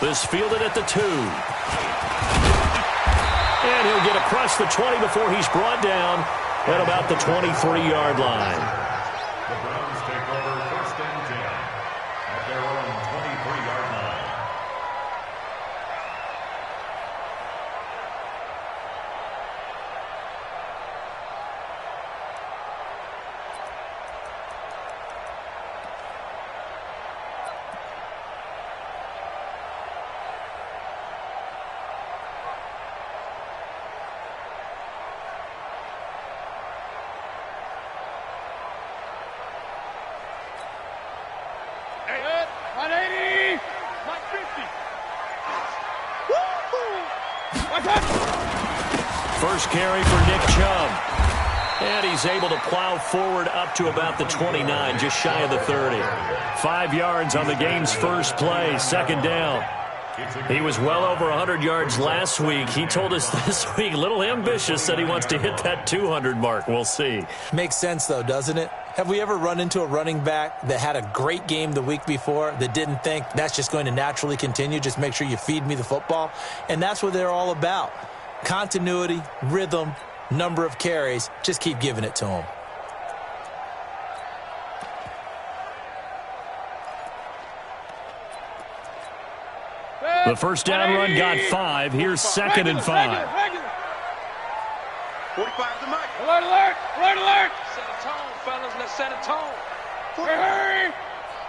This fielded at the 2. And he'll get across the 20 before he's brought down at about the 23-yard line. The Browns take over 1st and 10 at their own 23-yard line. First carry for Nick Chubb. And he's able to plow forward up to about the 29, just shy of the 30. 5 yards on the game's first play, 2nd down. He was well over 100 yards last week. He told us this week, a little ambitious, that he wants to hit that 200 mark. We'll see. Makes sense, though, doesn't it? Have we ever run into a running back that had a great game the week before that didn't think that's just going to naturally continue? Just make sure you feed me the football. And that's what they're all about. Continuity, rhythm, number of carries. Just keep giving it to him. The first down run got 5. Here's 2nd and 5. 45 the mic. Alert, alert, alert, alert. Set a tone, fellas. Let's set a tone. Hurry.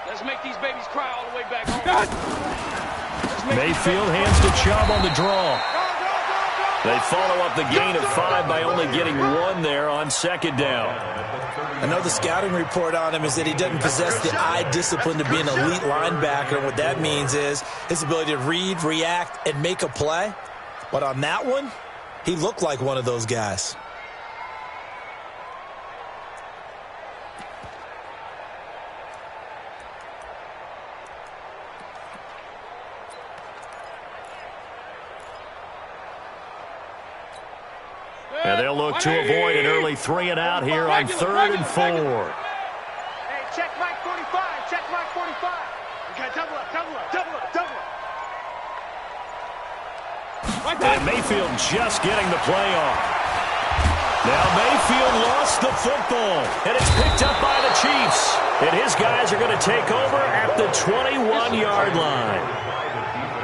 Let's make these babies cry all the way back home. Mayfield hands to Chubb on the draw. They follow up the gain of 5 by only getting 1 there on 2nd down. I know the scouting report on him is that he doesn't possess the eye discipline to be an elite linebacker. And what that means is his ability to read, react, and make a play. But on that one, he looked like one of those guys. And they'll look to avoid an early 3 and out here on 3rd and 4. Hey, check Mike 45. Check Mike 45. Okay, double up, double up, double up, double up. And Mayfield just getting the play off. Now Mayfield lost the football, and it's picked up by the Chiefs. And his guys are going to take over at the 21-yard line.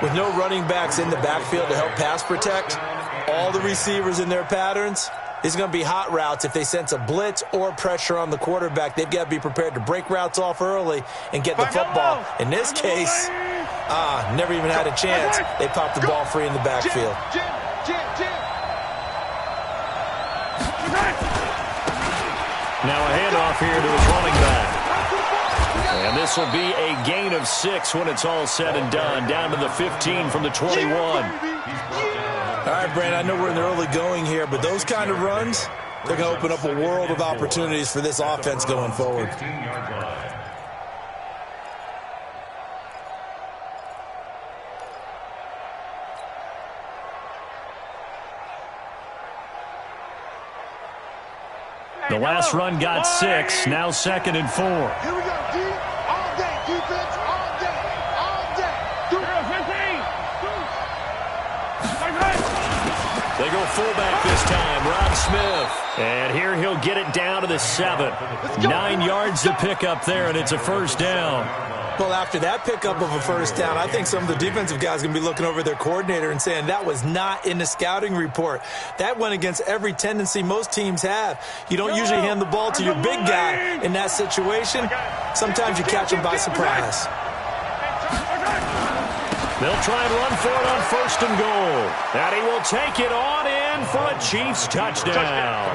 With no running backs in the backfield to help pass protect, all the receivers in their patterns, it's going to be hot routes. If they sense a blitz or pressure on the quarterback, they've got to be prepared to break routes off early and get the football. In this case, never even had a chance. They popped the ball free in the backfield. Now a handoff here to his running back. And this will be a gain of 6 when it's all said and done. Down to the 15 from the 21. All right, Brandon, I know we're in the early going here, but those kind of runs, they're going to open up a world of opportunities for this offense going forward. The last run got 6, now 2nd and 4. Here we go, D. All day, defense, all day, all day. 15. They go fullback this time, Rob Smith. And here he'll get it down to the 7. 9 yards to pick up there, and it's a first down. Well, after that pickup of a first down, I think some of the defensive guys are going to be looking over their coordinator and saying that was not in the scouting report. That went against every tendency most teams have. You don't usually hand the ball to your big guy in that situation. Sometimes you catch him by surprise. They'll try and run for it on 1st and goal. And he will take it on in for a Chiefs touchdown.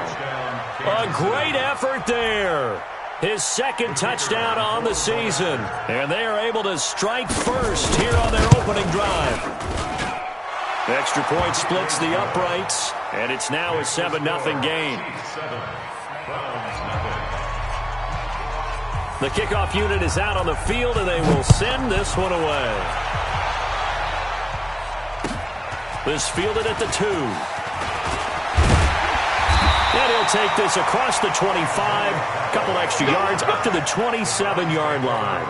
A great effort there. His 2nd touchdown on the season. And they are able to strike first here on their opening drive. Extra point splits the uprights, and it's now a 7-0 game. The kickoff unit is out on the field, and they will send this one away. This fielded at the 2. And he'll take this across the 25, couple extra yards up to the 27-yard line.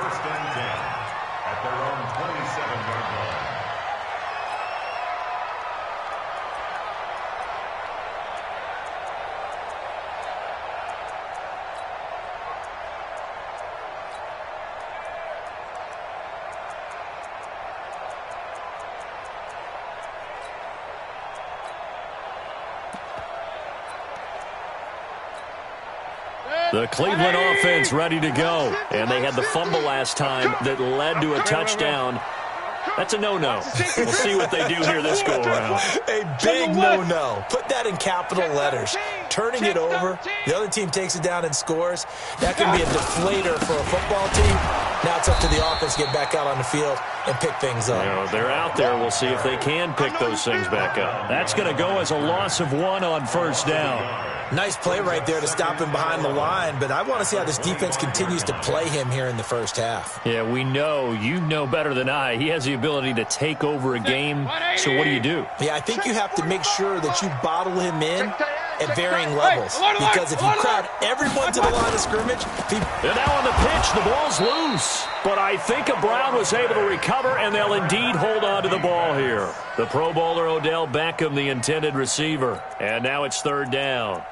The Cleveland offense ready to go. And they had the fumble last time that led to a touchdown. That's a no-no. We'll see what they do here this go-around. A big no-no. Put that in capital letters. Turning it over, the other team takes it down and scores. That can be a deflator for a football team. Now it's up to the offense to get back out on the field and pick things up. You know, they're out there. We'll see if they can pick those things back up. That's going to go as a loss of 1 on first down. Nice play right there to stop him behind the line, but I want to see how this defense continues to play him here in the first half. Yeah, we know. You know better than I. He has the ability to take over a game, so what do you do? Yeah, I think you have to make sure that you bottle him in at varying levels, because if you crowd everyone to the line of scrimmage... And now on the pitch, the ball's loose. But I think Brown was able to recover, and they'll indeed hold on to the ball here. The Pro Bowler Odell Beckham, the intended receiver. And now it's third down.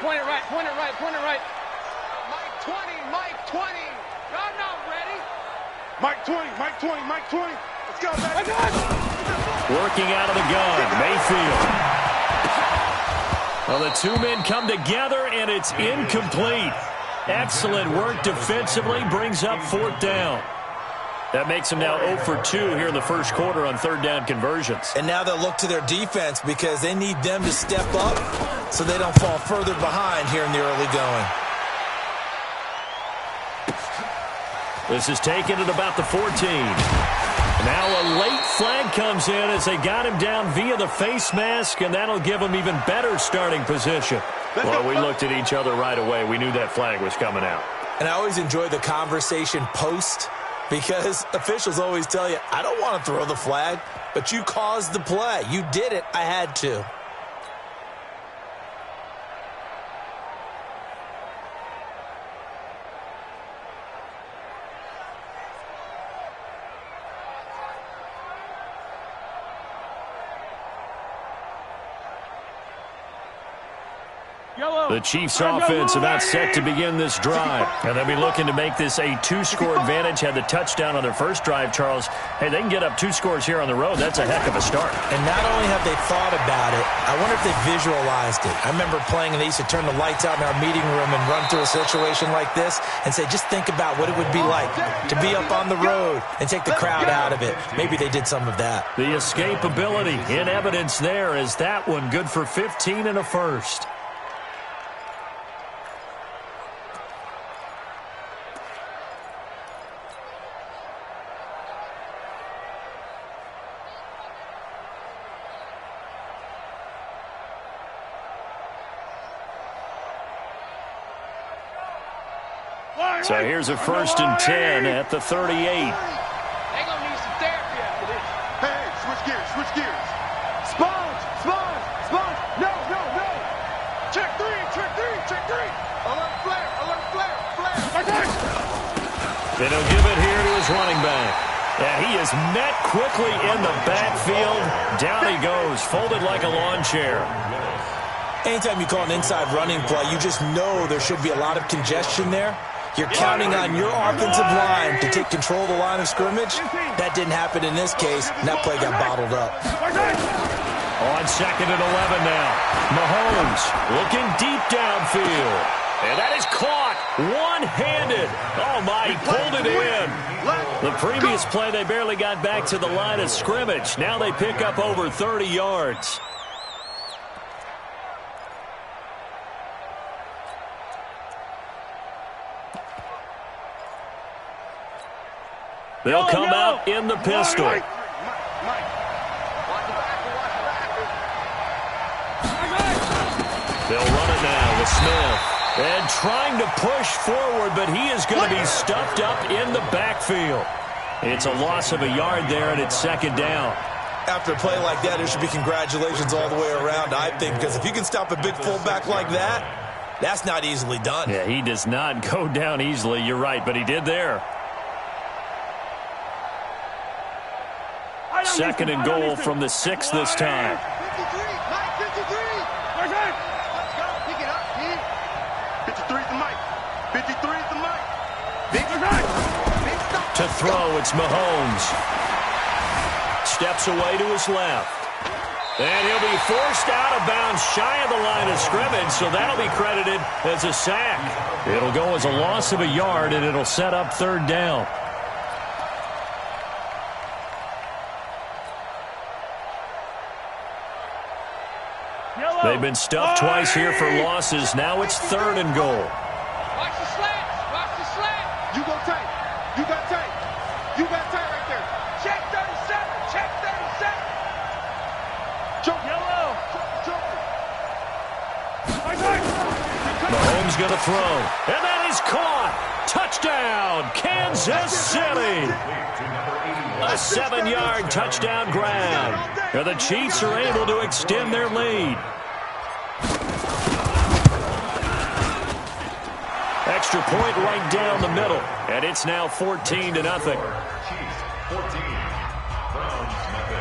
Point it right, point it right, point it right. Mike 20, Mike 20. I'm not ready. Mike 20, Mike 20, Mike 20. Let's go, baby. Working out of the gun, Mayfield. Well, the two men come together, and it's incomplete. Excellent work defensively, brings up fourth down. That makes them now 0 for 2 here in the first quarter on third down conversions. And now they'll look to their defense because they need them to step up so they don't fall further behind here in the early going. This is taken at about the 14. Now a late flag comes in as they got him down via the face mask, and that'll give them even better starting position. Well, we looked at each other right away. We knew that flag was coming out. And I always enjoy the conversation post, because officials always tell you, I don't want to throw the flag, but you caused the play. You did it. I had to. The Chiefs' offense about set to begin this drive. And they'll be looking to make this a 2-score advantage. Had the touchdown on their first drive, Charles. Hey, they can get up 2 scores here on the road. That's a heck of a start. And not only have they thought about it, I wonder if they visualized it. I remember playing, and they used to turn the lights out in our meeting room and run through a situation like this and say, just think about what it would be like to be up on the road and take the crowd out of it. Maybe they did some of that. The escapability in evidence there is that one good for 15 and a first. So here's a 1st and 10 at the 38. They're going to need some therapy after this. Hey, switch gears, switch gears. Sponge, sponge, sponge. No, no, no. Check 3, check 3, check 3. Alert flare, flare. And he'll give it here to his running back. And he is met quickly in the backfield. Down he goes, folded like a lawn chair. Anytime you call an inside running play, you just know there should be a lot of congestion there. You're counting on your offensive line to take control of the line of scrimmage. That didn't happen in this case, and that play got bottled up. On 2nd and 11 now. Mahomes looking deep downfield. And that is caught one-handed. Oh, my, he pulled it in. The previous play, they barely got back to the line of scrimmage. Now they pick up over 30 yards. They'll come out in the pistol. Mike. They'll run it now with Smith. And trying to push forward, but he is going to be stuffed up in the backfield. It's a loss of a yard there, and it's 2nd down. After a play like that, there should be congratulations all the way around, I think, because if you can stop a big fullback like that, that's not easily done. Yeah, he does not go down easily. You're right, but he did there. 2nd and goal from the 6 this time. 53 is the mic. 53 is the mic. Big strike. Big stop. To throw, it's Mahomes. Steps away to his left. And he'll be forced out of bounds shy of the line of scrimmage, so that'll be credited as a sack. It'll go as a loss of a yard, and it'll set up third down. They've been stuffed twice here for losses. Now it's third and goal. Watch the slants. Watch the slant. You go tight. You got tight. You got tight right there. Check 37. Check 37. Jump. Yellow. Jump. Mahomes going to throw. And that is caught. Touchdown, Kansas City. A 7-yard touchdown grab. And the Chiefs are able to extend their lead. Extra point right down the middle. And it's now 14-0. Chiefs 14, Browns nothing.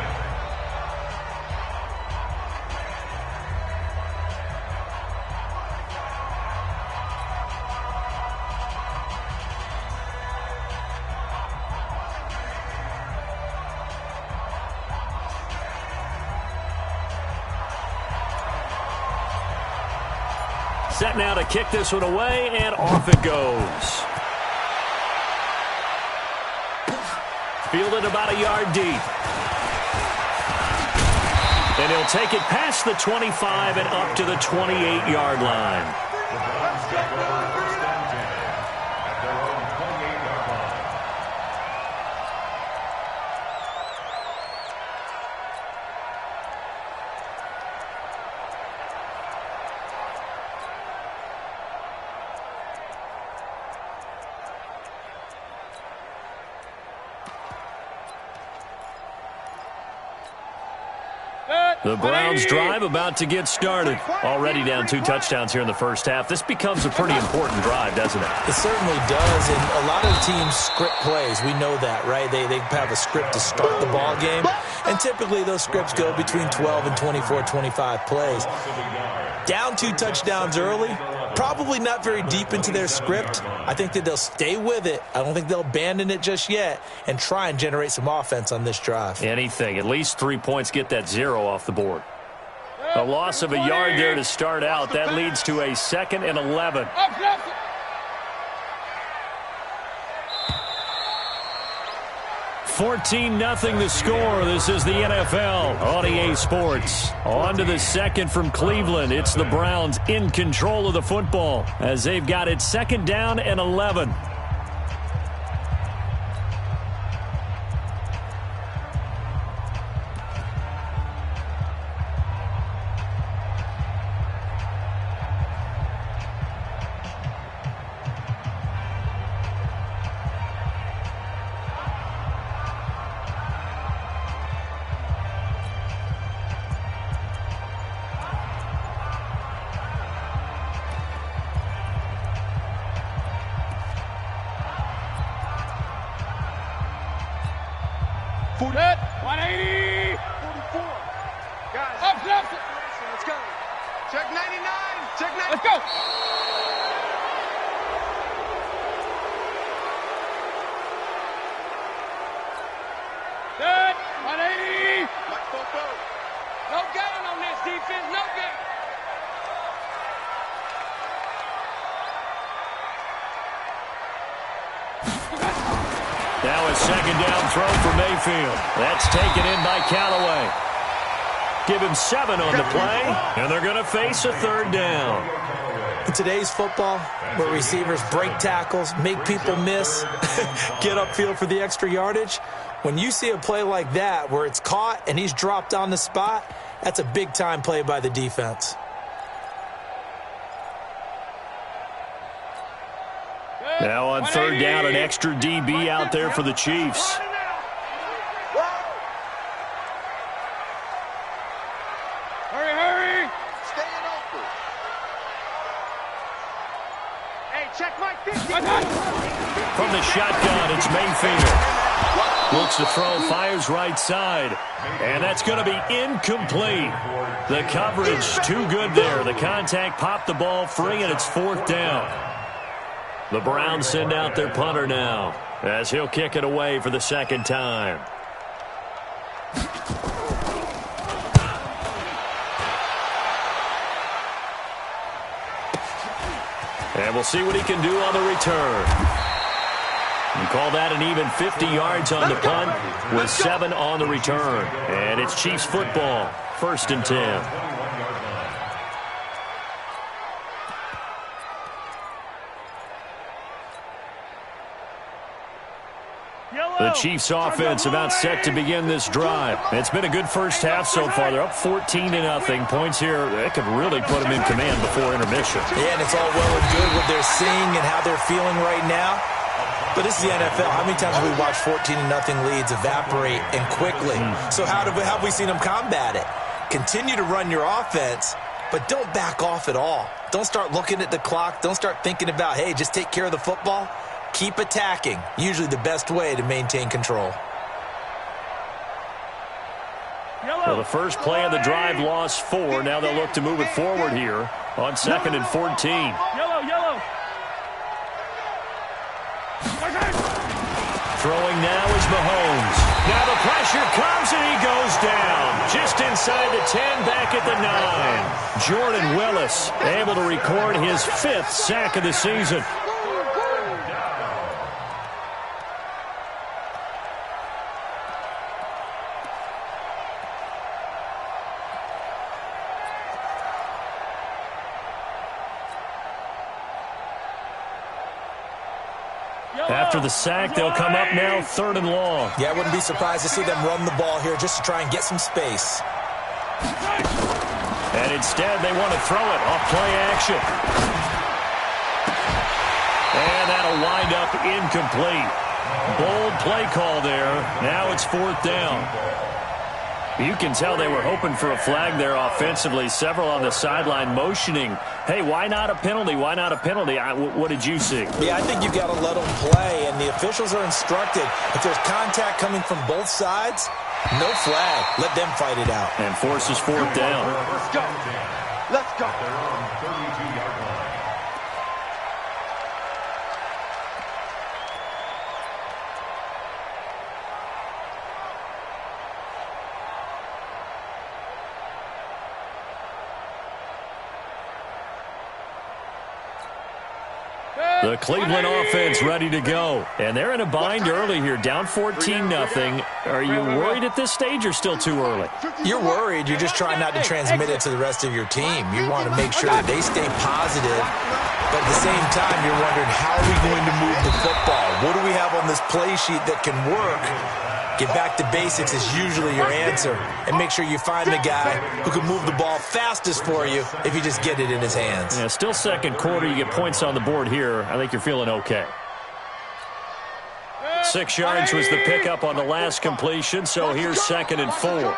Set now to kick this one away, and off it goes. Fielded about a yard deep. And he'll take it past the 25 and up to the 28-yard line. The Browns take over first and 10 at their own 28-yard line. The Browns drive about to get started. Already down 2 touchdowns here in the first half. This becomes a pretty important drive, doesn't it? It certainly does, and a lot of teams script plays. We know that, right? They have a script to start the ball game, and typically those scripts go between 12 and 24, 25 plays. Down 2 touchdowns early, probably not very deep into their script. I think that they'll stay with it. I don't think they'll abandon it just yet and try and generate some offense on this drive. Anything. At least 3 points, get that 0 off the board. A loss of a yard there to start out. That leads to a 2nd and 11. 14-0 the score. This is the NFL on EA Sports. On to the second from Cleveland. It's the Browns in control of the football as they've got it 2nd down and 11. Set. 180. 44. Guys. Let's go. Check 99. Check 99. Let's go. Set. 180. Like Fofo. No gain on this defense. No gain. Now a 2nd down throw for Mayfield. That's taken in by Callaway. Give him 7 on the play, and they're going to face a 3rd down. In today's football, where receivers break tackles, make people miss, get upfield for the extra yardage, when you see a play like that where it's caught and he's dropped on the spot, that's a big-time play by the defense. Now on 3rd down, an extra DB out there for the Chiefs. Hurry. Staying open. Hey, check Mike 50. From the shotgun, it's Mayfield. Looks to throw, fires right side. And that's going to be incomplete. The coverage too good there. The contact popped the ball free, and it's 4th down. The Browns send out their punter now, as he'll kick it away for the 2nd time. And we'll see what he can do on the return. You call that an even 50 yards on the punt with 7 on the return. And it's Chiefs football, 1st and 10. The Chiefs offense about set to begin this drive. It's been a good first half so far. They're up 14-0. Points here, that could really put them in command before intermission. Yeah, and it's all well and good what they're seeing and how they're feeling right now. But this is the NFL. How many times have we watched 14-0 leads evaporate and quickly? So how have we seen them combat it? Continue to run your offense, but don't back off at all. Don't start looking at the clock. Don't start thinking about, hey, just take care of the football. Keep attacking. Usually the best way to maintain control. Well, the first play of the drive lost 4. Now they'll look to move it forward here on 2nd and 14. Yellow. Throwing now is Mahomes. Now the pressure comes and he goes down. Just inside the 10, back at the 9. Jordan Willis able to record his 5th sack of the season. After the sack, they'll come up now 3rd and long. Yeah, I wouldn't be surprised to see them run the ball here just to try and get some space. And instead, they want to throw it off play action. And that'll wind up incomplete. Bold play call there. Now it's 4th down. You can tell they were hoping for a flag there offensively. Several on the sideline motioning, hey, why not a penalty? Why not a penalty? What did you see? Yeah, I think you've got to let them play, and the officials are instructed. If there's contact coming from both sides, no flag. Let them fight it out. And forces 4th down. Let's go. Let's go. They're on 32-yard line. The Cleveland offense ready to go. And they're in a bind early here, down 14-0. Are you worried at this stage or still too early? You're worried. You're just trying not to transmit it to the rest of your team. You want to make sure that they stay positive. But at the same time, you're wondering, how are we going to move the football? What do we have on this play sheet that can work? Get back to basics is usually your answer. And make sure you find the guy who can move the ball fastest for you if you just get it in his hands. Yeah, still 2nd quarter. You get points on the board here. I think you're feeling okay. 6 yards was the pickup on the last completion, so here's 2nd and 4.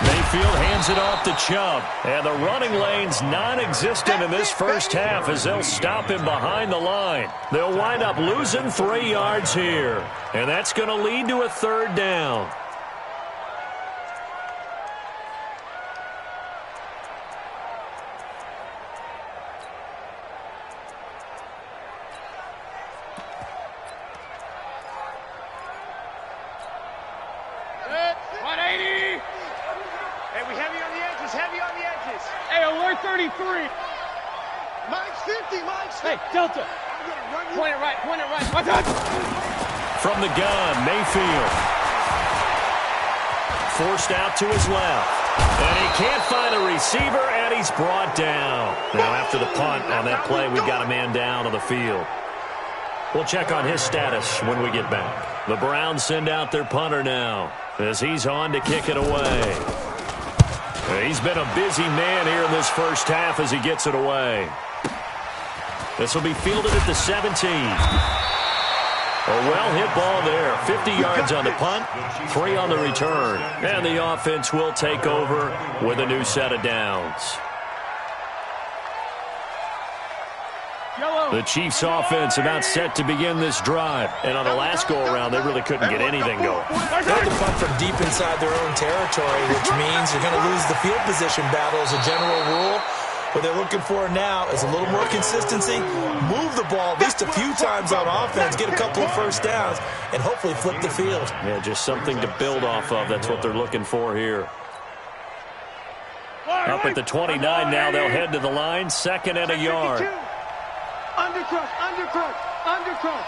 Mayfield hands it off to Chubb. And the running lane's non-existent in this first half as they'll stop him behind the line. They'll wind up losing 3 yards here. And that's going to lead to a 3rd down. Hey, alert 33. Mike's 50, Mike's 50. Hey, Delta. Point it right. Watch out. From the gun, Mayfield. Forced out to his left. And he can't find a receiver, and he's brought down. Now, after the punt on that play, we've got a man down on the field. We'll check on his status when we get back. The Browns send out their punter now as he's on to kick it away. He's been a busy man here in this first half as he gets it away. This will be fielded at the 17. A well-hit ball there. 50 yards on the punt, 3 on the return. And the offense will take over with a new set of downs. Yellow. The Chiefs offense about set to begin this drive. And on the last go-around, they really couldn't get anything going. They had to punt from deep inside their own territory, which means you're going to lose the field position battle as a general rule. What they're looking for now is a little more consistency, move the ball at least a few times on offense, get a couple of first downs, and hopefully flip the field. Yeah, just something to build off of. That's what they're looking for here. Up at the 29 now, they'll head to the line, 2nd and a yard. Undercrush, undercrush, undercrush.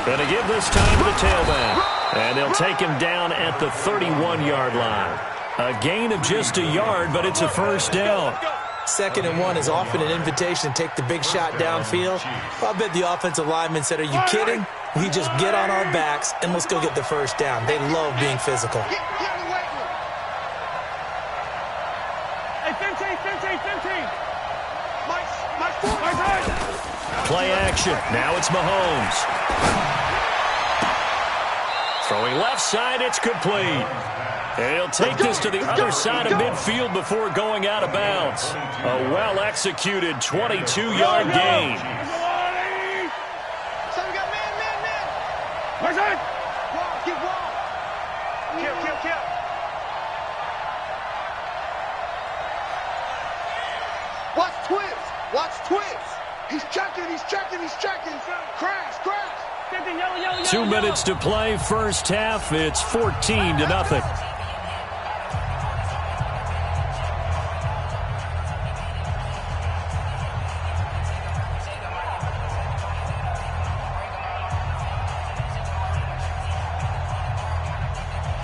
Going to give this time to the tailback. And they'll take him down at the 31-yard line. A gain of just a yard, but it's a first down. 2nd and 1 is often an invitation to take the big shot downfield. I bet the offensive lineman said, are you kidding? We just get on our backs and let's go get the first down. They love being physical. Hey, 15. My foot. Play action. Now it's Mahomes. Throwing left side, it's complete. And he'll take this to the other side of midfield before going out of bounds. A well-executed 22-yard gain. So we got man. Wall, get wall. Kill. Watch twist. He's checking. Crash. 2 minutes to play, first half. It's 14-0.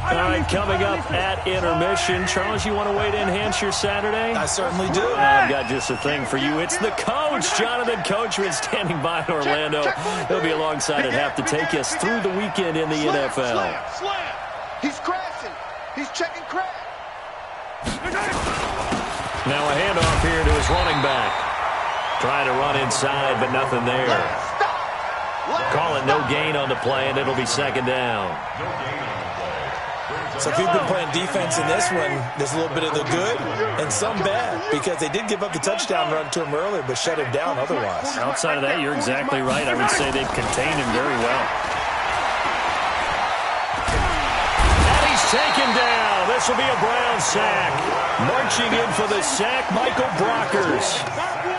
All right, coming up at intermission. Charles, you want to wait to enhance your Saturday? I certainly do. I've got just a thing for you. It's the coach, Jonathan Coachman, standing by in Orlando. He'll be alongside at half to take us through the weekend in the NFL. Slam. He's crashing. He's checking crash. Now a handoff here to his running back. Trying to run inside, but nothing there. Call it no gain on the play, and it'll be 2nd down. So if you've been playing defense in this one, there's a little bit of the good and some bad, because they did give up the touchdown run to him earlier, but shut him down otherwise. Outside of that, you're exactly right. I would say they've contained him very well. And he's taken down. This will be a Brown sack. Marching in for the sack, Michael Brockers.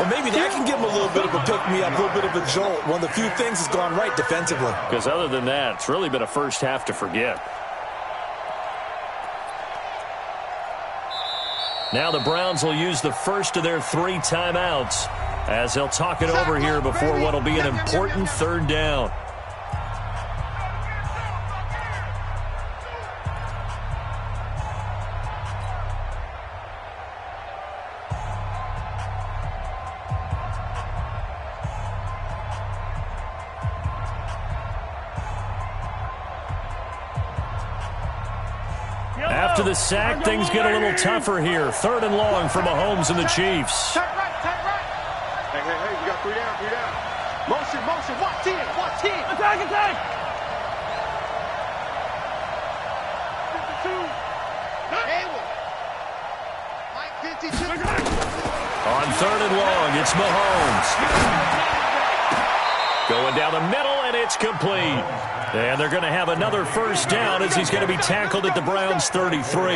Well, maybe that can give him a little bit of a pick-me-up, a little bit of a jolt. One of the few things that's gone right defensively. Because other than that, it's really been a first half to forget. Now the Browns will use the first of their 3 timeouts as they'll talk it over here before what will be an important 3rd down. After the sack, things get a little tougher here. 3rd and long for Mahomes and the Chiefs. Tight right. Hey, we got 3 down. Motion. Watch in. Attack. 52. Mike 52. On 3rd and long, it's Mahomes. Going down the middle, and it's complete. And they're going to have another first down as he's going to be tackled at the Browns' 33. First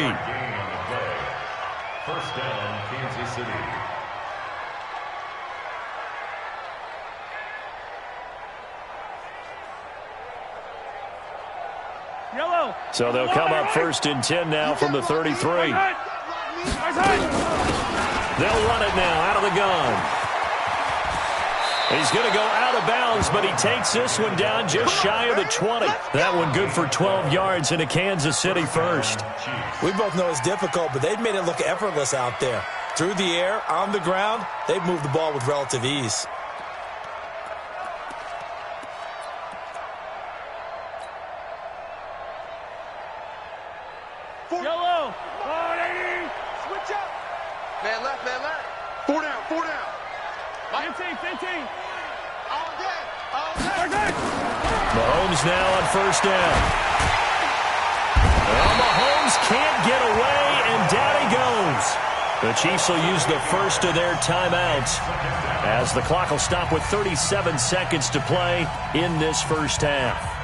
down, Kansas City. Yellow. So they'll come up 1st and 10 now from the 33. They'll run it now out of the gun. He's going to go out of bounds, but he takes this one down just shy of the 20. That one good for 12 yards into Kansas City first. We both know it's difficult, but they've made it look effortless out there. Through the air, on the ground, they've moved the ball with relative ease. Yellow. Switch up. Man left. 4 down. 15. All day. Mahomes now on first down. Well, Mahomes can't get away, and down he goes. The Chiefs will use the first of their timeouts as the clock will stop with 37 seconds to play in this first half.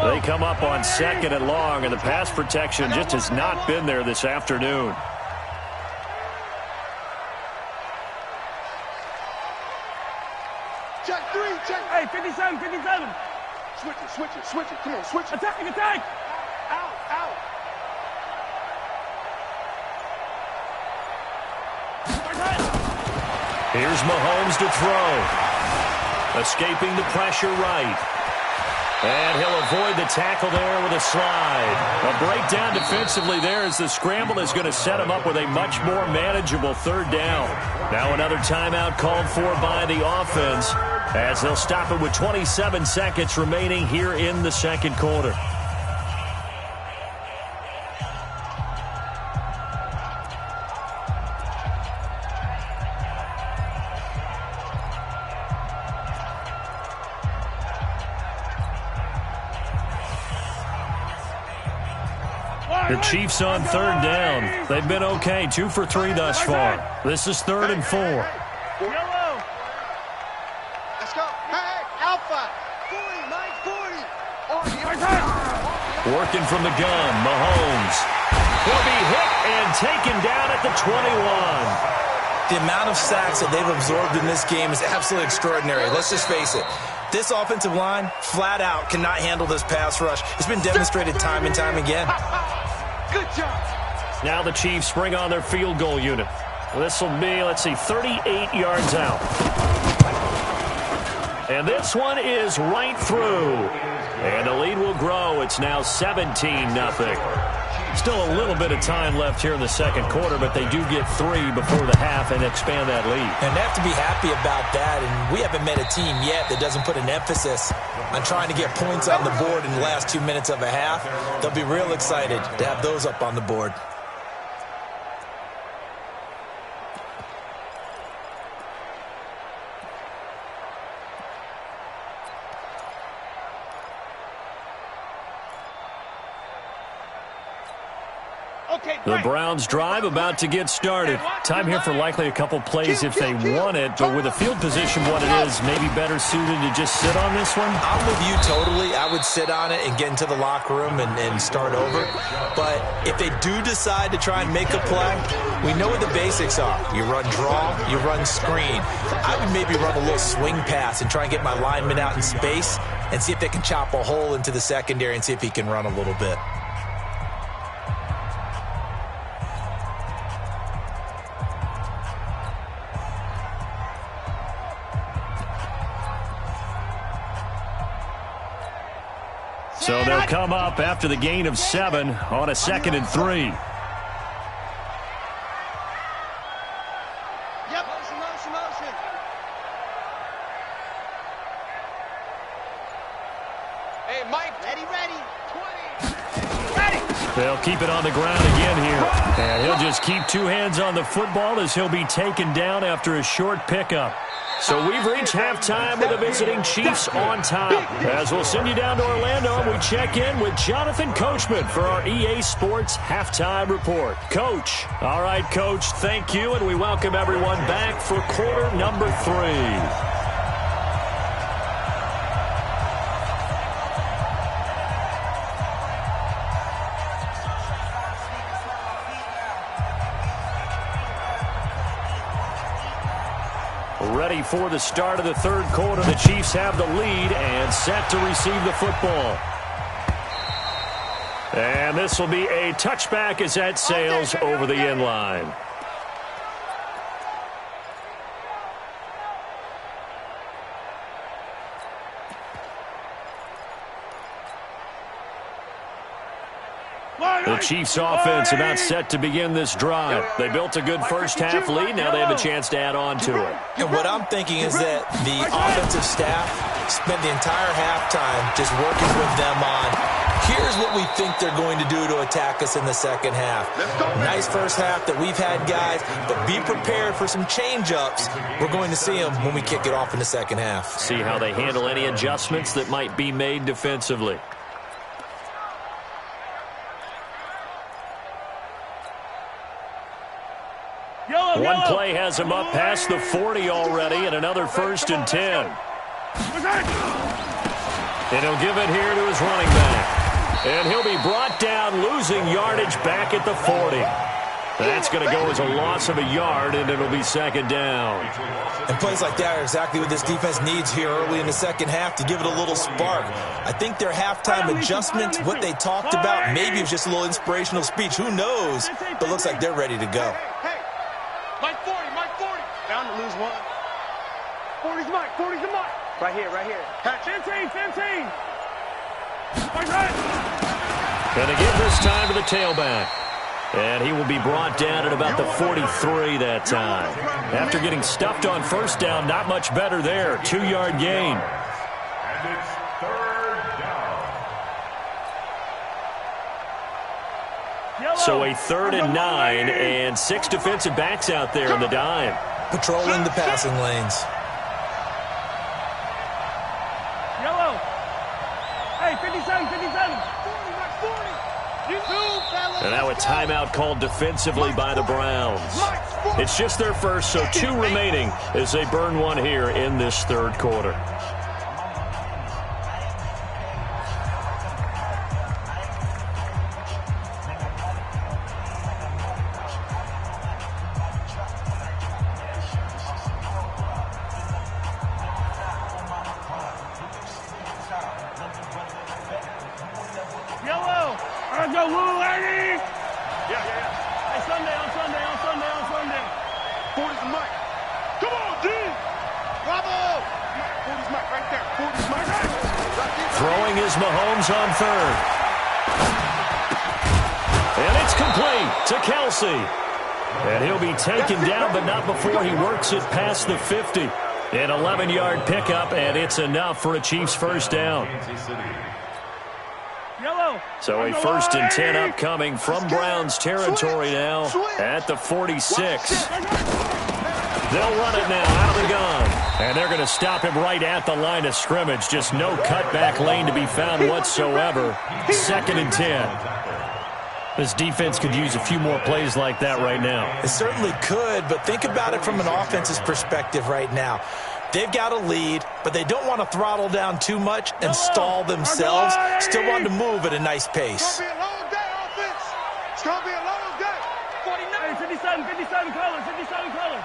They come up on 2nd and long, and the pass protection just has not been there this afternoon. Check 3, check. Hey, 57, 57. Switch it. Come on, switch it. Attack. Out. Here's Mahomes to throw. Escaping the pressure right. And he'll avoid the tackle there with a slide. A breakdown defensively there as the scramble is going to set him up with a much more manageable 3rd down. Now another timeout called for by the offense as they'll stop it with 27 seconds remaining here in the 2nd quarter. The Chiefs on 3rd down. They've been okay, 2 for 3 thus far. This is 3rd and 4. Yellow. Let's go. Hey, Alpha. 40, Mike, 40. Working from the gun, Mahomes. He'll be hit and taken down at the 21. The amount of sacks that they've absorbed in this game is absolutely extraordinary. Let's just face it. This offensive line, flat out, cannot handle this pass rush. It's been demonstrated time and time again. Good job. Now the Chiefs bring on their field goal unit. This will be, 38 yards out. And this one is right through. And the lead will grow. It's now 17-0. Still a little bit of time left here in the 2nd quarter, but they do get 3 before the half and expand that lead. And they have to be happy about that, and we haven't met a team yet that doesn't put an emphasis on trying to get points on the board in the last 2 minutes of a half. They'll be real excited to have those up on the board. The Browns drive about to get started. Time here for likely a couple plays if they want it, but with the field position what it is, maybe better suited to just sit on this one? I'm with you totally. I would sit on it and get into the locker room and start over. But if they do decide to try and make a play, we know what the basics are. You run draw, you run screen. I would maybe run a little swing pass and try and get my lineman out in space and see if they can chop a hole into the secondary and see if he can run a little bit. So they'll come up after the gain of 7 on a 2nd and 3. Yep, motion. Hey, Mike, ready. 20. Ready. They'll keep it on the ground again here. And he'll just keep 2 hands on the football as he'll be taken down after a short pickup. So we've reached halftime with the visiting Chiefs on top. As we'll send you down to Orlando, and we check in with Jonathan Coachman for our EA Sports Halftime Report. Coach. All right, Coach, thank you, and we welcome everyone back for quarter number 3. Ready for the start of the 3rd quarter. The Chiefs have the lead and set to receive the football. And this will be a touchback as that sails over the end line. The Chiefs offense about set to begin this drive. They built a good first half lead. Now they have a chance to add on to it. And what I'm thinking is that the offensive staff spent the entire halftime just working with them on Here's what we think they're going to do to attack us in the second half. Nice first half that we've had, guys, but be prepared for some change-ups. We're going to see them when we kick it off in the second half. See how they handle any adjustments that might be made defensively. One play has him up past the 40 already, and another 1st and 10. And he'll give it here to his running back. And he'll be brought down, losing yardage back at the 40. That's going to go as a loss of a yard, and it'll be 2nd down. And plays like that are exactly what this defense needs here early in the second half to give it a little spark. I think their halftime adjustments, what they talked about, maybe it was just a little inspirational speech. Who knows? But looks like they're ready to go. Hey, Mike 40, Mike 40. Down to lose one. 40's Mike, 40's the Mike. Right here, right here. 15, 15. Going to give this time to the tailback. And he will be brought down at about the 43 that time. After getting stuffed on 1st down, not much better there. 2-yard gain. And it's 3rd down. So a 3rd and 9, and 6 defensive backs out there in the dime. Patrolling the passing lanes. Yellow. Hey, 57, 57. 40. And now a timeout called defensively by the Browns. It's just their first, so 2 remaining as they burn one here in this 3rd quarter. Throwing is Mahomes on 3rd. And it's complete to Kelsey. And he'll be taken down, but not before he works it past the 50. An 11-yard pickup, and it's enough for a Chiefs 1st down. So a 1st and 10 upcoming from Browns territory now at the 46. They'll run it now out of the gun. And they're going to stop him right at the line of scrimmage. Just no cutback lane to be found whatsoever. 2nd and 10. This defense could use a few more plays like that right now. It certainly could, but think about it from an offense's perspective right now. They've got a lead, but they don't want to throttle down too much and stall themselves. Still want to move at a nice pace. It's going to be a long day, offense. It's going to be a long day. 49. 57, 57 colors, 57 colors.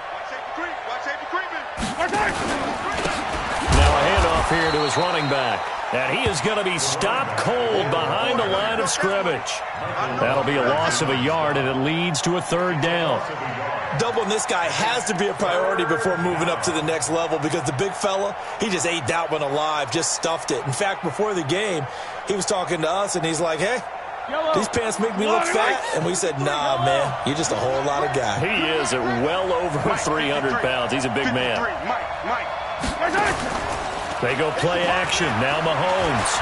Watch safety creeping. Now a handoff here to his running back. And he is going to be stopped cold behind the line of scrimmage. That'll be a loss of a yard, and it leads to a 3rd down. Doubling this guy has to be a priority before moving up to the next level because the big fella, he just ate that one alive, just stuffed it. In fact, before the game, he was talking to us, and he's like, hey, these pants make me look fat. And we said, nah, man, you're just a whole lot of guy. He is at well over 300 pounds. He's a big man. Mike. They go play action. Now Mahomes.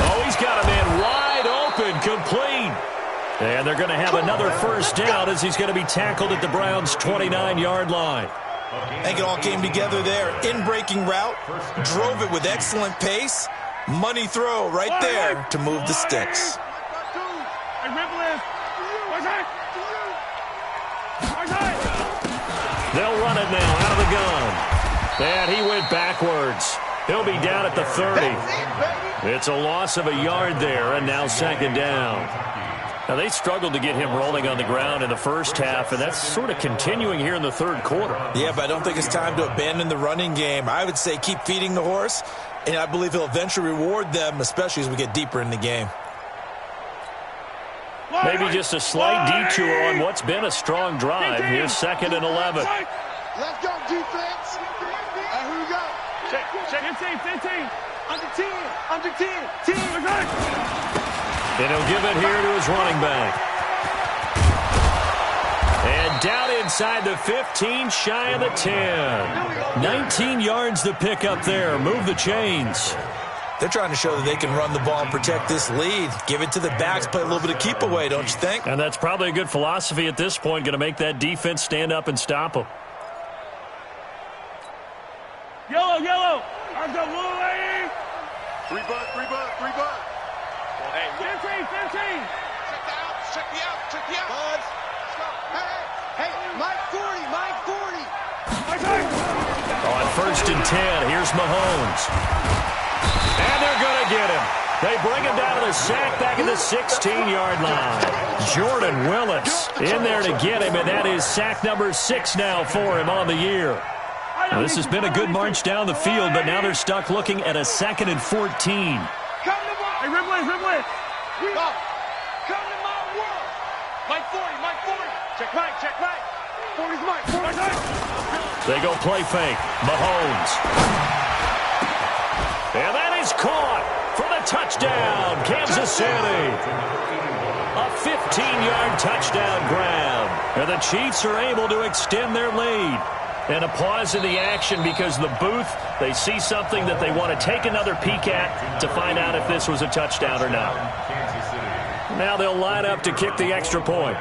Oh, he's got a man wide open, complete. And they're going to have another 1st down as he's going to be tackled at the Browns' 29-yard line. I think it all came together there. In-breaking route, drove it with excellent pace. Money throw right there to move the sticks. They'll run it now out of the gun. And he went backwards. He'll be down at the 30. It's a loss of a yard there, and now 2nd down. Now, they struggled to get him rolling on the ground in the first half, and that's sort of continuing here in the 3rd quarter. Yeah, but I don't think it's time to abandon the running game. I would say keep feeding the horse, and I believe he'll eventually reward them, especially as we get deeper in the game. Maybe just a slight detour on what's been a strong drive. Here's 2nd and 11. Let's go, defense. Who we got? Check. 15. Under 10. 10. And he'll give it here to his running back. And down inside the 15, shy of the 10. 19 yards to pick up there. Move the chains. They're trying to show that they can run the ball and protect this lead. Give it to the backs, play a little bit of keep away, don't you think? And that's probably a good philosophy at this point, going to make that defense stand up and stop them. Yellow, yellow. I've got blue lady. 3 butt, 3 butt, 3 butt. Hey, 15, 15. Check the out, check the out, check the out. Buds, stop. Hey, Mike 40, Mike 40. On 1st and 10, here's Mahomes. And they're going to get him. They bring him down to the sack back at the 16-yard line. Jordan Willis in there to get him, and that is sack number 6 now for him on the year. Now, this has been a good march down the field, but now they're stuck looking at a 2nd and 14. Come to my... Hey, Ripley, Ripley. Come to my world. Mike 40, Mike 40. Check Mike, check Mike. 40's Mike, 40's Mike. They go play fake. Mahomes. And that is caught for the touchdown, Kansas City. A 15-yard touchdown grab. And the Chiefs are able to extend their lead. And a pause in the action because the booth, they see something that they want to take another peek at to find out if this was a touchdown or not. Now they'll line up to kick the extra point.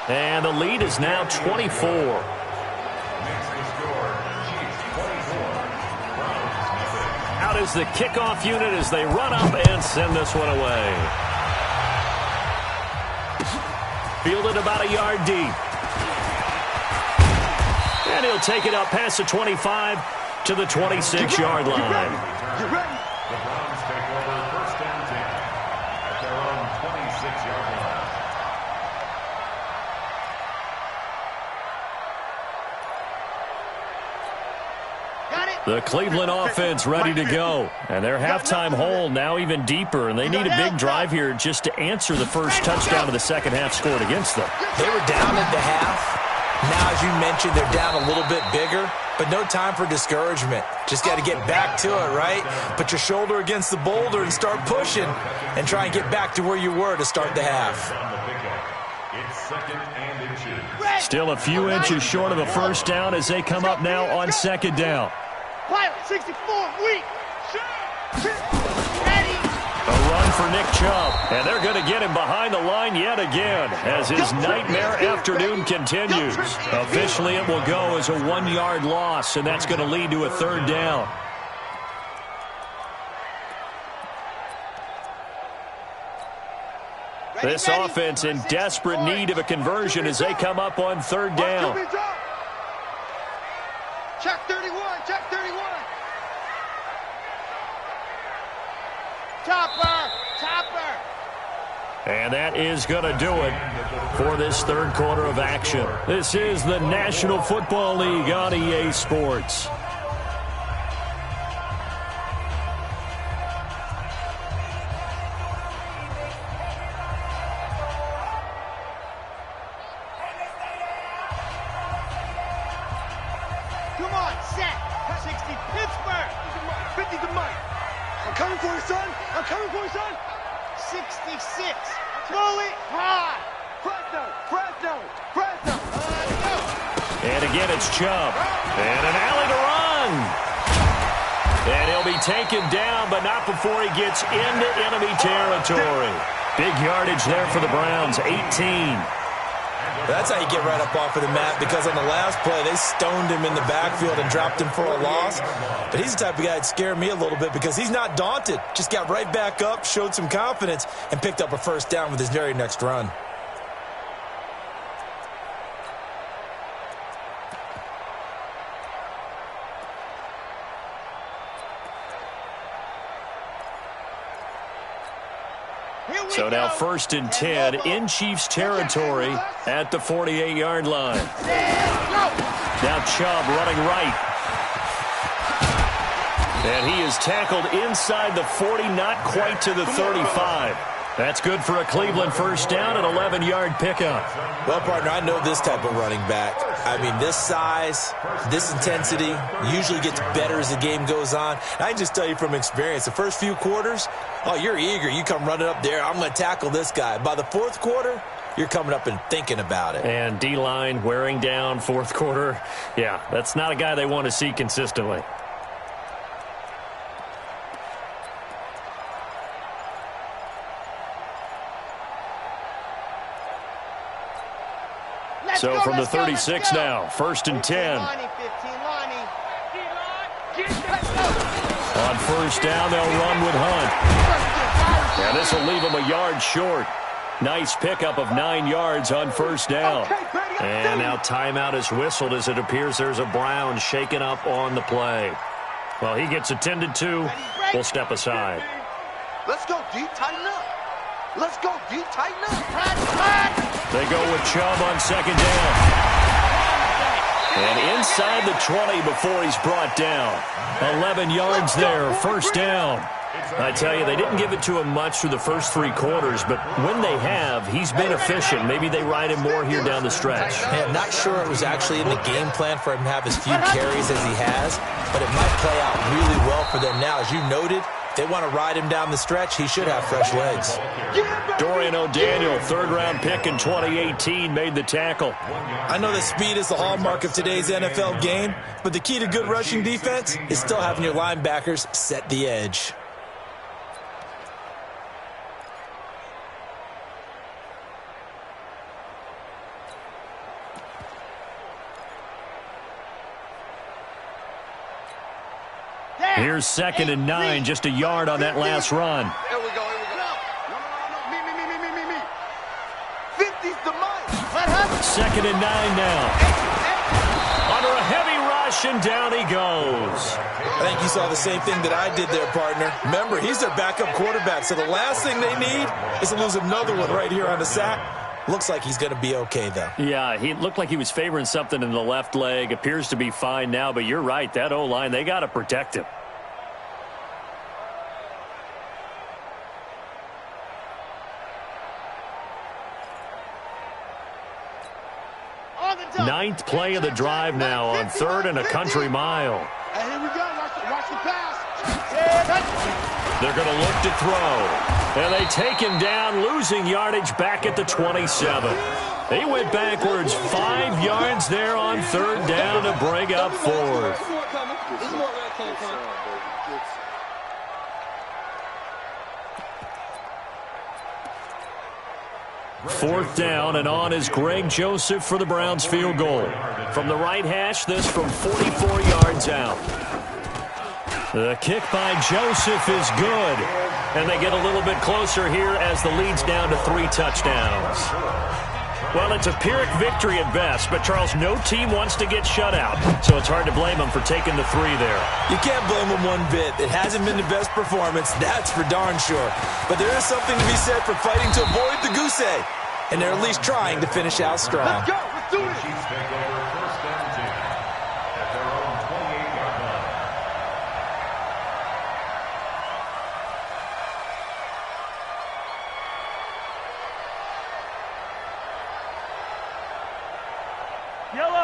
And the lead is now 24. Out is the kickoff unit as they run up and send this one away. Fielded about a yard deep. And he'll take it up past the 25 to the 26-yard line. The Browns take over 1st and 10 at their own 26-yard line. The Cleveland offense ready to go. And their halftime hole now even deeper. And they need a big drive here just to answer the first touchdown of the second half scored against them. They were down at the half. Now, as you mentioned, they're down a little bit bigger. But no time for discouragement. Just got to get back to it, right? Put your shoulder against the boulder and start pushing. And try and get back to where you were to start the half. It's 2nd and inches. Still a few inches short of a first down as they come up now on 2nd down. Pilot 64, weak. Ready. A run for Nick Chubb, and they're going to get him behind the line yet again as his nightmare afternoon continues. Officially, it will go as a 1-yard loss, and that's going to lead to a 3rd down. This offense in desperate need of a conversion as they come up on 3rd down. Check 31, check 31. Topper, topper. And that is going to do it for this 3rd quarter of action. This is the National Football League on EA Sports. Come on, set. 60, Pittsburgh. 50 to Mike. I'm coming for you, son. I'm coming for you, son. 66. Throw it high. Fresno, Fresno, Fresno. Let's go. And again, it's Chubb. And an alley to run. And he'll be taken down, but not before he gets into enemy territory. Big yardage there for the Browns, 18. That's how you get right up off of the mat, because on the last play, they stoned him in the backfield and dropped him for a loss. But he's the type of guy that scared me a little bit because he's not daunted. Just got right back up, showed some confidence, and picked up a first down with his very next run. So now 1st and 10 in Chiefs territory at the 48-yard line. Now Chubb running right. And he is tackled inside the 40, not quite to the 35. That's good for a Cleveland first down, an 11-yard pickup. Well, partner, I know this type of running back. I mean, this size, this intensity usually gets better as the game goes on. And I can just tell you from experience, the first few quarters, oh, you're eager. You come running up there, I'm going to tackle this guy. By the 4th quarter, you're coming up and thinking about it. And D-line wearing down fourth quarter. Yeah, that's not a guy they want to see consistently. So from the 36 now, 1st and 10. On first down, they'll run with Hunt. And this will leave him a yard short. Nice pickup of 9 yards on first down. And now timeout is whistled as it appears there's a Brown shaken up on the play. Well, he gets attended to. We'll step aside. Let's go deep, tighten up. Let's go deep, tighten up. They go with Chubb on second down. And inside the 20 before he's brought down. 11 yards there, first down. I tell you, they didn't give it to him much through the first 3 quarters, but when they have, he's been efficient. Maybe they ride him more here down the stretch. Hey, I'm not sure it was actually in the game plan for him to have as few carries as he has, but it might play out really well for them now. As you noted, if they want to ride him down the stretch, he should have fresh legs. Dorian O'Daniel, third-round pick in 2018, made the tackle. I know that speed is the hallmark of today's NFL game, but the key to good rushing defense is still having your linebackers set the edge. Here's 2nd and 9, just a yard on that last run. Here we go, here we go. No. Me. 50's the mic. 2nd and 9 now. Under a heavy rush, and down he goes. I think you saw the same thing that I did there, partner. Remember, he's their backup quarterback, so the last thing they need is to lose another one right here on the sack. Looks like he's going to be okay, though. Yeah, he looked like he was favoring something in the left leg. Appears to be fine now, but you're right. That O-line, they got to protect him. Ninth play of the drive now on 3rd and a country mile. And here we go. Watch the pass. They're going to look to throw. And they take him down, losing yardage back at the 27. He went backwards 5 yards there on 3rd down to bring up 4th. Fourth down, and on is Greg Joseph for the Browns field goal. From the right hash, this from 44 yards out. The kick by Joseph is good. And they get a little bit closer here as the lead's down to 3 touchdowns. Well, it's a Pyrrhic victory at best, but Charles, no team wants to get shut out, so it's hard to blame them for taking the 3 there. You can't blame them one bit. It hasn't been the best performance, that's for darn sure. But there is something to be said for fighting to avoid the goose egg, and they're at least trying to finish out strong. Let's go. Let's do it. Chiefs take over 1st and 10 at their own 28-yard line.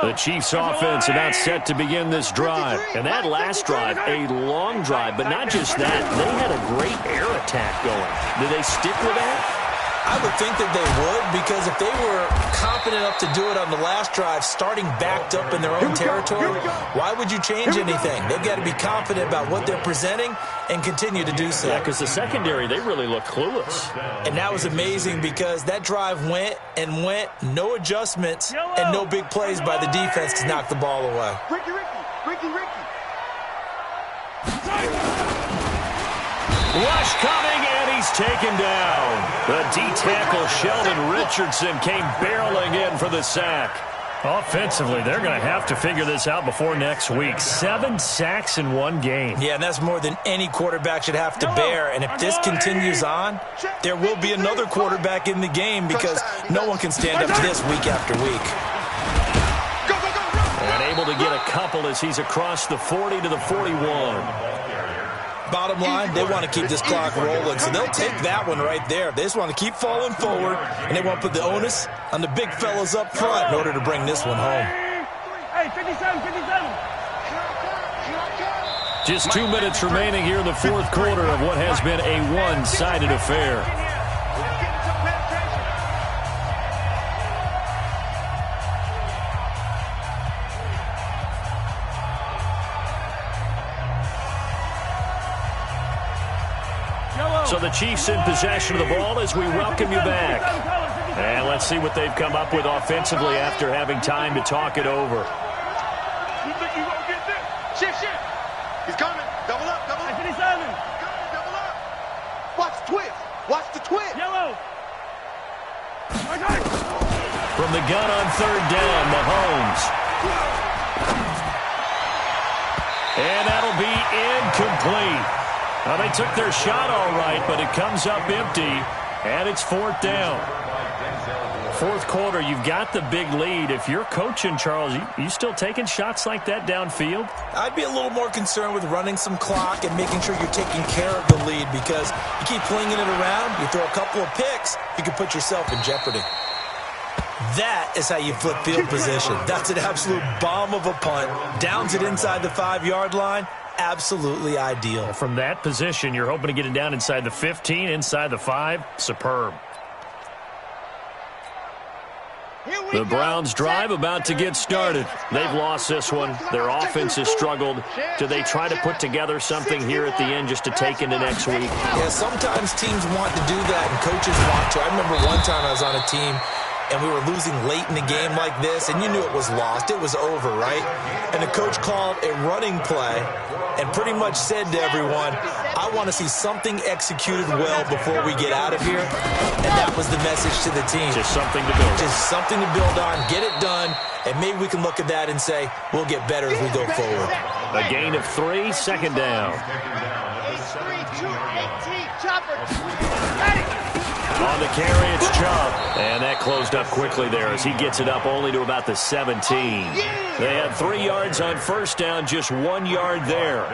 The Chiefs offense about set to begin this drive. And that last drive, a long drive, but not just that. They had a great air attack going. Did they stick with that? I would think that they would, because if they were confident enough to do it on the last drive, starting backed up in their own territory, why would you change anything? They've got to be confident about what they're presenting and continue to do so. Yeah, because the secondary, they really look clueless. And that was amazing because that drive went and went, no adjustments and no big plays by the defense to knock the ball away. Ricky. Rush coming, and he's taken down. The D-tackle Sheldon Richardson came barreling in for the sack. Offensively, they're going to have to figure this out before next week. 7 sacks in 1 game. Yeah, and that's more than any quarterback should have to bear. And if this continues on, there will be another quarterback in the game because no one can stand up to this week after week. And able to get a couple as he's across the 40 to the 41. Bottom line, they want to keep this clock rolling, so they'll take that one right there. They just want to keep falling forward, and they want to put the onus on the big fellas up front in order to bring this one home. Hey, 57. Just 2 minutes remaining here in the 4th quarter of what has been a one-sided affair. So the Chiefs in possession of the ball as we welcome you back. And let's see what they've come up with offensively after having time to talk it over. You think you gonna get this? Shift. He's coming. Double up. 57. Double up. Watch the twist. Watch the twist. Yellow. From the gun on third down, Mahomes. And that'll be incomplete. Well, they took their shot all right, but it comes up empty, and it's fourth down. Fourth quarter, you've got the big lead. If you're coaching, Charles, you still taking shots like that downfield? I'd be a little more concerned with running some clock and making sure you're taking care of the lead, because you keep flinging it around, you throw a couple of picks, you can put yourself in jeopardy. That is how you flip field position. That's an absolute bomb of a punt. Downs it inside the 5-yard line. Absolutely ideal. From that position, you're hoping to get it down inside the 15, inside the 5. Superb. The Browns drive about to get started. They've lost this one. Their offense has struggled. Do they try to put together something here at the end just to take into next week? Yeah, sometimes teams want to do that and coaches want to. I remember one time I was on a team and we were losing late in a game like this, and you knew it was lost. It was over, right? And the coach called a running play and pretty much said to everyone, I want to see something executed well before we get out of here. And that was the message to the team. Just something to build on. Just something to build on, get it done, and maybe we can look at that and say, we'll get better as we go forward. A gain of 3, second down. On the carry, it's Chubb. And that closed up quickly there as he gets it up only to about the 17. They had 3 yards on first down, just 1 yard there.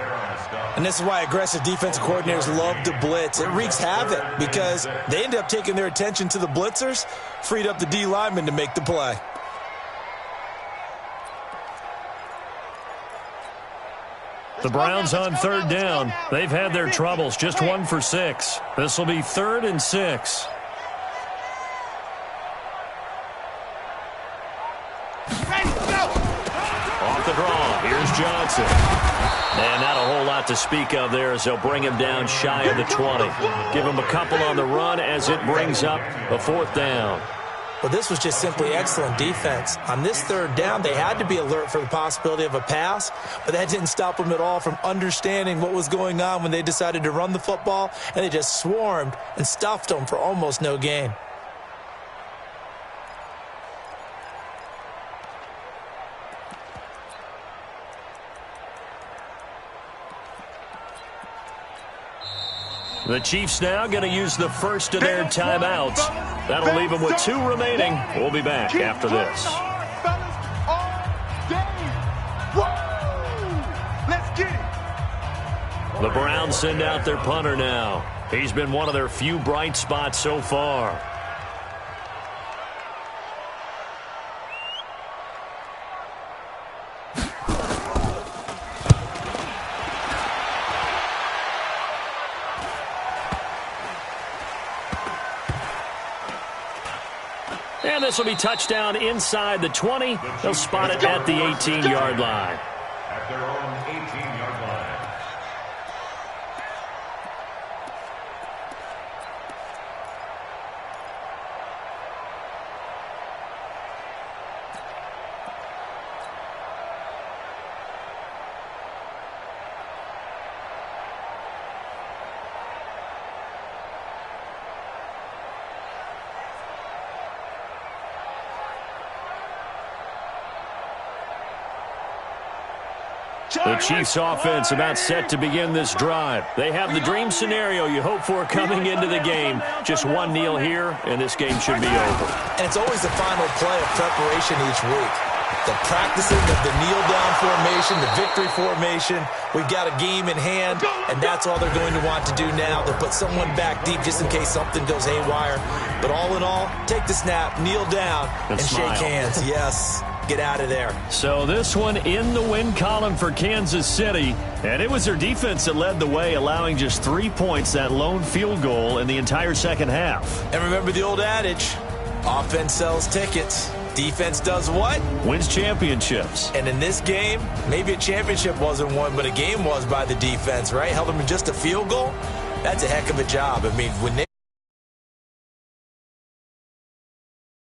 And this is why aggressive defensive coordinators love to blitz. It wreaks havoc because they end up taking their attention to the blitzers, freed up the D lineman to make the play. The Browns on third down. They've had their troubles, just 1 for 6. This will be 3rd and 6. Off the draw, here's Johnson. And not a whole lot to speak of there as they'll bring him down shy of the 20. Give him a couple on the run as it brings up a 4th down. Well, this was just simply excellent defense. On this third down, they had to be alert for the possibility of a pass, but that didn't stop them at all from understanding what was going on when they decided to run the football, and they just swarmed and stuffed them for almost no gain. The Chiefs now going to use the first of their timeouts. That'll leave them with 2 remaining. We'll be back after this. The Browns send out their punter now. He's been one of their few bright spots so far. And this will be touchdown inside the 20. They'll spot it at the 18-yard line. At their own 18-yard line. The Chiefs offense about set to begin this drive. They have the dream scenario you hope for coming into the game. Just one kneel here, and this game should be over. And it's always the final play of preparation each week. The practicing of the kneel-down formation, the victory formation. We've got a game in hand, and that's all they're going to want to do now. They'll put someone back deep just in case something goes haywire. But all in all, take the snap, kneel down, and shake hands. Yes. Get out of there. So this one in the win column for Kansas City, and it was their defense that led the way, allowing just 3 points, that lone field goal in the entire second half. And remember the old adage, offense sells tickets. Defense does what? Wins championships. And in this game, maybe a championship wasn't won, but a game was by the defense, right? Held them in just a field goal. That's a heck of a job. I mean, when they